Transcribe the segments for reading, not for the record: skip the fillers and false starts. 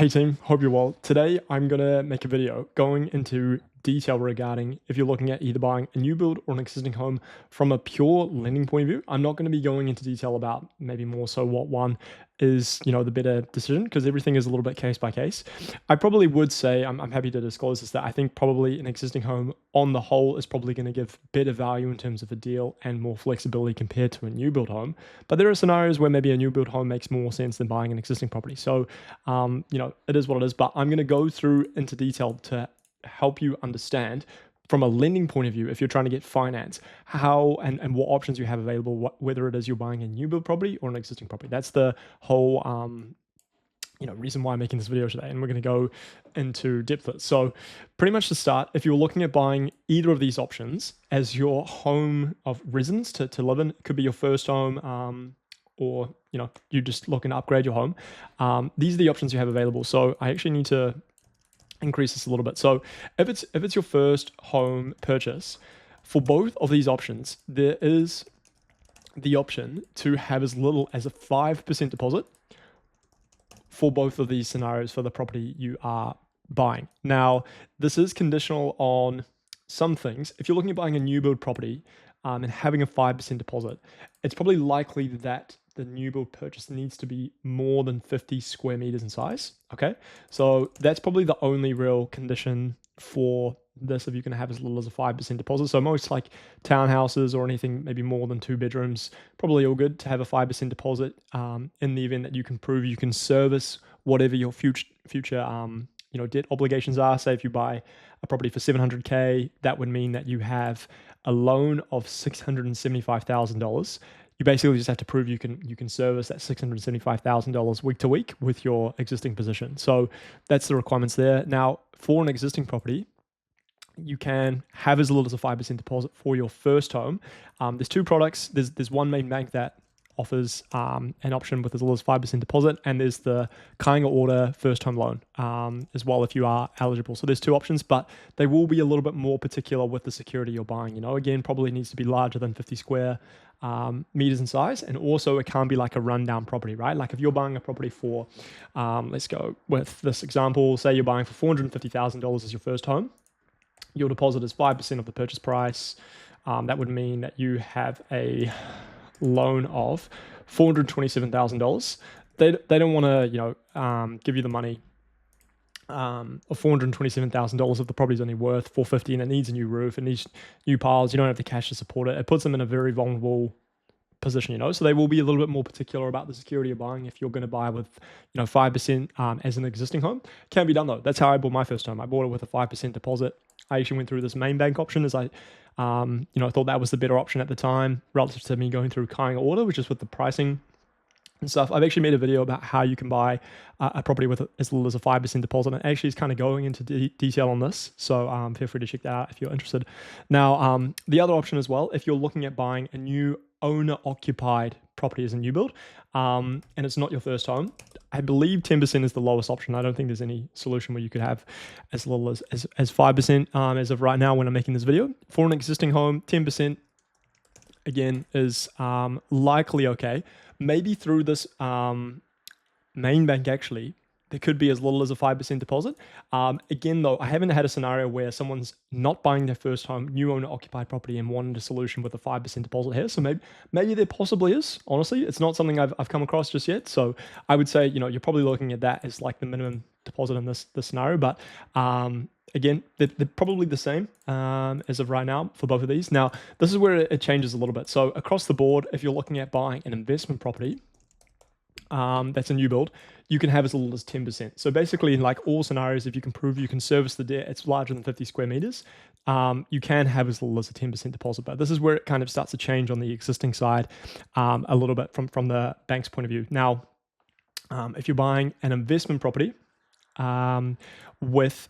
Hey team, hope you're well. Today I'm going to make a video going into detail regarding if you're looking at either buying a new build or an existing home from a pure lending point of view. I'm not going to be going into detail about maybe more so what one is, the better decision, because everything is a little bit case by case. I probably would say, I'm happy to disclose this, that I think probably an existing home on the whole is probably going to give better value in terms of a deal and more flexibility compared to a new build home. But there are scenarios where maybe a new build home makes more sense than buying an existing property. So, it is what it is, but I'm going to go through into detail to help you understand from a lending point of view, if you're trying to get finance, how and what options you have available, whether it is you're buying a new build property or an existing property. That's the whole reason why I'm making this video today, and we're going to go into depth with it. So pretty much to start, if you're looking at buying either of these options as your home of residence to live in, it could be your first home, or you're just looking to upgrade your home. These are the options you have available. So I actually need to increase this a little bit. So if it's your first home purchase, for both of these options, there is the option to have as little as a 5% deposit for both of these scenarios for the property you are buying. Now, this is conditional on some things. If you're looking at buying a new build property and having a 5% deposit, it's probably likely that the new build purchase needs to be more than 50 square meters in size. Okay, so that's probably the only real condition for this, if you can have as little as a 5% deposit. So most like townhouses or anything maybe more than 2 bedrooms, probably all good to have a 5% deposit in the event that you can prove you can service whatever your future debt obligations are. Say if you buy a property for $700K, that would mean that you have a loan of $675,000. You basically just have to prove you can service that $675,000 week to week with your existing position. So that's the requirements there. Now, for an existing property, you can have as little as a 5% deposit for your first home. There's two products. There's one main bank that offers an option with as little as 5% deposit, and there's the KāingaOra first home loan as well if you are eligible. So there's two options, but they will be a little bit more particular with the security you're buying. Again, probably needs to be larger than 50 square meters in size, and also it can't be like a rundown property, right? Like if you're buying a property for, let's go with this example, say you're buying for $450,000 as your first home, your deposit is 5% of the purchase price. That would mean that you have a loan of $427,000. They don't want to give you the money of $427,000 if the property's only worth $450 and it needs a new roof, it needs new piles. You don't have the cash to support it. It puts them in a very vulnerable position, so they will be a little bit more particular about the security you're buying if you're going to buy with 5% as an existing home. Can be done though. That's how I bought my first home. I bought it with a 5% deposit. I actually went through this main bank option as I thought that was the better option at the time relative to me going through KāingaOra, which is with the pricing and stuff. I've actually made a video about how you can buy a property with as little as a 5% deposit, and actually is kind of going into detail on this. So feel free to check that out if you're interested. Now, the other option as well, if you're looking at buying a new owner-occupied property as a new build, and it's not your first home, I believe 10% is the lowest option. I don't think there's any solution where you could have as little as 5% as of right now when I'm making this video. For an existing home, 10% again is likely okay. Maybe through this main bank actually, there could be as little as a 5% deposit. Again, though, I haven't had a scenario where someone's not buying their first home, new owner-occupied property, and wanted a solution with a 5% deposit here. So maybe there possibly is. Honestly, it's not something I've come across just yet. So I would say, you're probably looking at that as like the minimum deposit in this scenario. But again, they're probably the same as of right now for both of these. Now, this is where it changes a little bit. So across the board, if you're looking at buying an investment property, that's a new build, you can have as little as 10%. So basically, in like all scenarios, if you can prove you can service the debt, it's larger than 50 square meters, you can have as little as a 10% deposit. But this is where it kind of starts to change on the existing side a little bit from the bank's point of view. Now, if you're buying an investment property with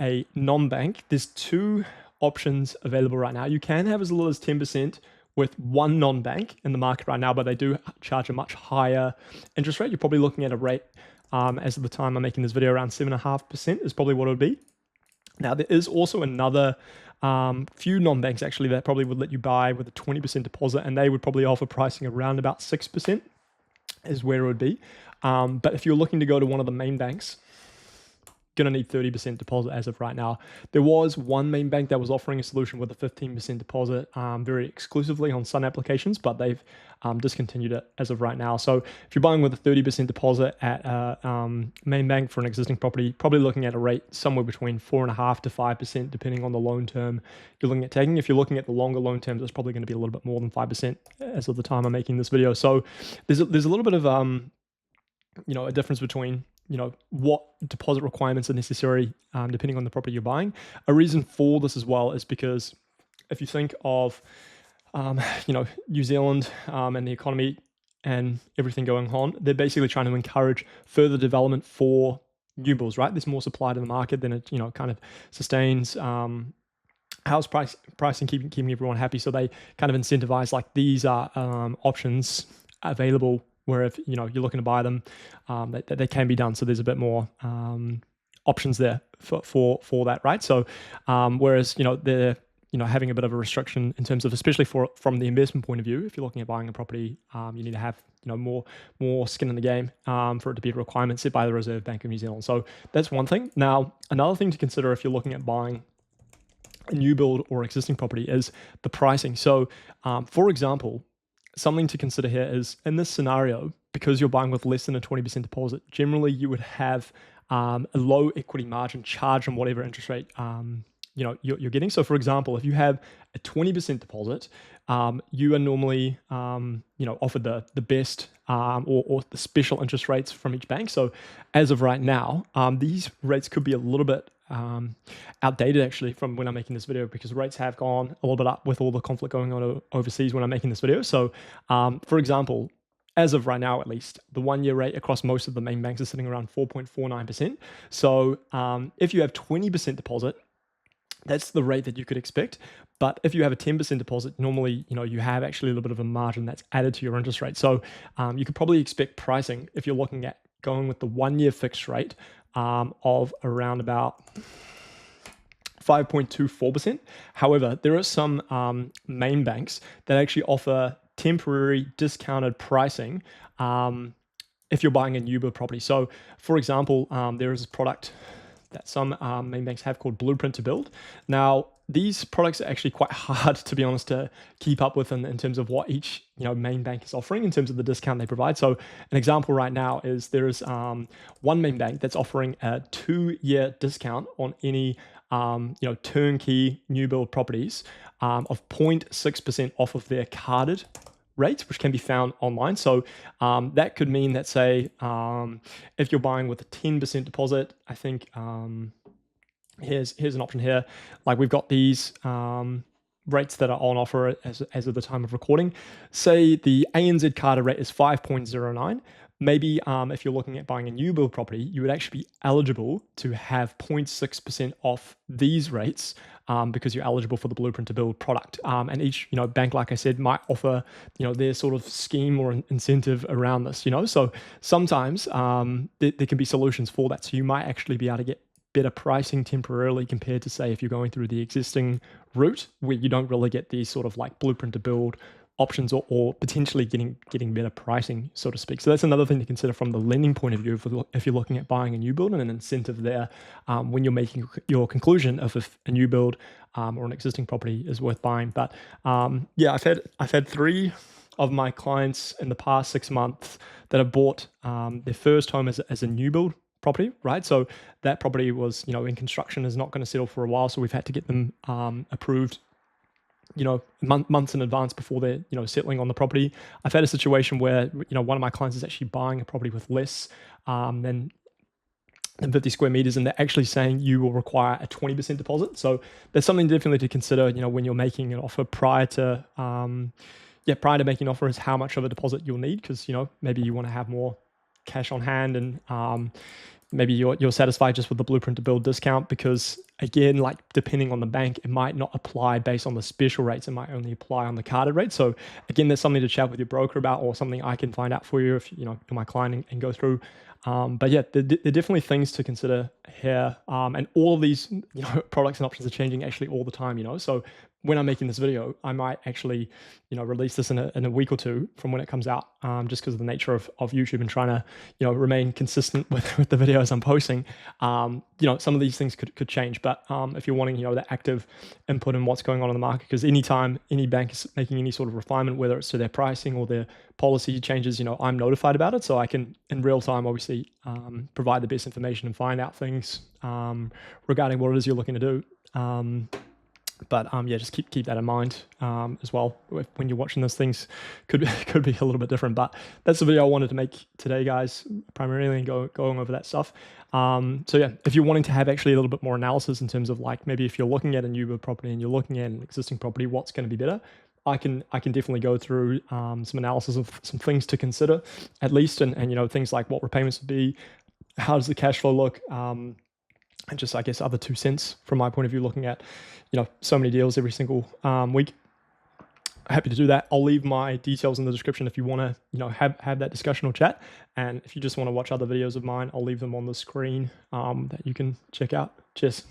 a non-bank, there's two options available right now. You can have as little as 10% with one non-bank in the market right now, but they do charge a much higher interest rate. You're probably looking at a rate, as of the time I'm making this video, around 7.5% is probably what it would be. Now, there is also another few non-banks actually that probably would let you buy with a 20% deposit, and they would probably offer pricing around about 6% is where it would be. But if you're looking to go to one of the main banks, going to need 30% deposit as of right now. There was one main bank that was offering a solution with a 15% deposit very exclusively on Sun applications, but they've discontinued it as of right now. So if you're buying with a 30% deposit at a main bank for an existing property, probably looking at a rate somewhere between 4.5% to 5%, depending on the loan term you're looking at taking. If you're looking at the longer loan terms, it's probably going to be a little bit more than 5% as of the time I'm making this video. So there's a little bit of a difference between what deposit requirements are necessary depending on the property you're buying. A reason for this as well is because if you think of New Zealand and the economy and everything going on, they're basically trying to encourage further development for new builds, right? There's more supply to the market than it kind of sustains house pricing, keeping everyone happy. So they kind of incentivize like these are options available where if you're looking to buy them, they can be done. So there's a bit more options there for that, right? So whereas they're having a bit of a restriction in terms of, especially from the investment point of view, if you're looking at buying a property, you need to have more skin in the game for it to be a requirement set by the Reserve Bank of New Zealand. So that's one thing. Now, another thing to consider if you're looking at buying a new build or existing property is the pricing. So for example, something to consider here is in this scenario, because you're buying with less than a 20% deposit, generally you would have a low equity margin charged on whatever interest rate you're getting. So for example, if you have a 20% deposit, you are normally offered the best or the special interest rates from each bank. So as of right now, these rates could be a little bit outdated actually from when I'm making this video, because rates have gone a little bit up with all the conflict going on overseas when I'm making this video. So for example, as of right now, at least, the 1 year rate across most of the main banks is sitting around 4.49%. So if you have 20% deposit, that's the rate that you could expect. But if you have a 10% deposit, normally, you have actually a little bit of a margin that's added to your interest rate. So you could probably expect pricing, if you're looking at going with the 1 year fixed rate of around about 5.24%. However, there are some main banks that actually offer temporary discounted pricing if you're buying a new build property. So for example, there is a product that some main banks have called Blueprint to Build. Now, these products are actually quite hard, to be honest, to keep up with in terms of what each main bank is offering in terms of the discount they provide. So an example right now is there's one main bank that's offering a 2 year discount on any turnkey new build properties of 0.6% off of their carded rates, which can be found online. So that could mean that, say, if you're buying with a 10% deposit, I think here's an option here. Like we've got these rates that are on offer as of the time of recording. Say the ANZ carded rate is 5.09. Maybe if you're looking at buying a new build property, you would actually be eligible to have 0.6% off these rates because you're eligible for the Blueprint to Build product. And each bank, like I said, might offer their sort of scheme or incentive around this. So sometimes there can be solutions for that. So you might actually be able to get better pricing temporarily compared to, say, if you're going through the existing route where you don't really get these sort of like Blueprint to Build options or potentially getting better pricing, so to speak. So that's another thing to consider from the lending point of view if you're looking at buying a new build, and an incentive there when you're making your conclusion of if a new build or an existing property is worth buying. But yeah, I've had 3 of my clients in the past 6 months that have bought their first home as a new build property, right? So that property was in construction, is not going to settle for a while, so we've had to get them approved months in advance before they're settling on the property. I've had a situation where one of my clients is actually buying a property with less than 50 square meters, and they're actually saying you will require a 20% deposit. So there's something definitely to consider when you're making an offer prior to making an offer, is how much of a deposit you'll need, because maybe you want to have more cash on hand, and maybe you're satisfied just with the Blueprint to Build discount, because again, like depending on the bank, it might not apply based on the special rates. It might only apply on the carded rate. So again, there's something to chat with your broker about, or something I can find out for you if you're my client and go through. But yeah, there are definitely things to consider here. And all of these products and options are changing actually all the time. So when I'm making this video, I might actually, release this in a week or two from when it comes out, just because of the nature of YouTube and trying to, remain consistent with the videos I'm posting. Some of these things could change, but if you're wanting, the active input in what's going on in the market, because anytime any bank is making any sort of refinement, whether it's to their pricing or their policy changes, I'm notified about it, so I can in real time, obviously, provide the best information and find out things regarding what it is you're looking to do. But yeah, just keep that in mind as well. When you're watching this, things could be a little bit different. But that's the video I wanted to make today, guys, primarily going over that stuff. So yeah, if you're wanting to have actually a little bit more analysis in terms of like maybe if you're looking at a new build property and you're looking at an existing property, what's going to be better? I can definitely go through some analysis of some things to consider at least, and things like what repayments would be, how does the cash flow look, and just, I guess, other 2 cents from my point of view, looking at, so many deals every single week. Happy to do that. I'll leave my details in the description if you want to, have that discussion or chat. And if you just want to watch other videos of mine, I'll leave them on the screen that you can check out. Cheers.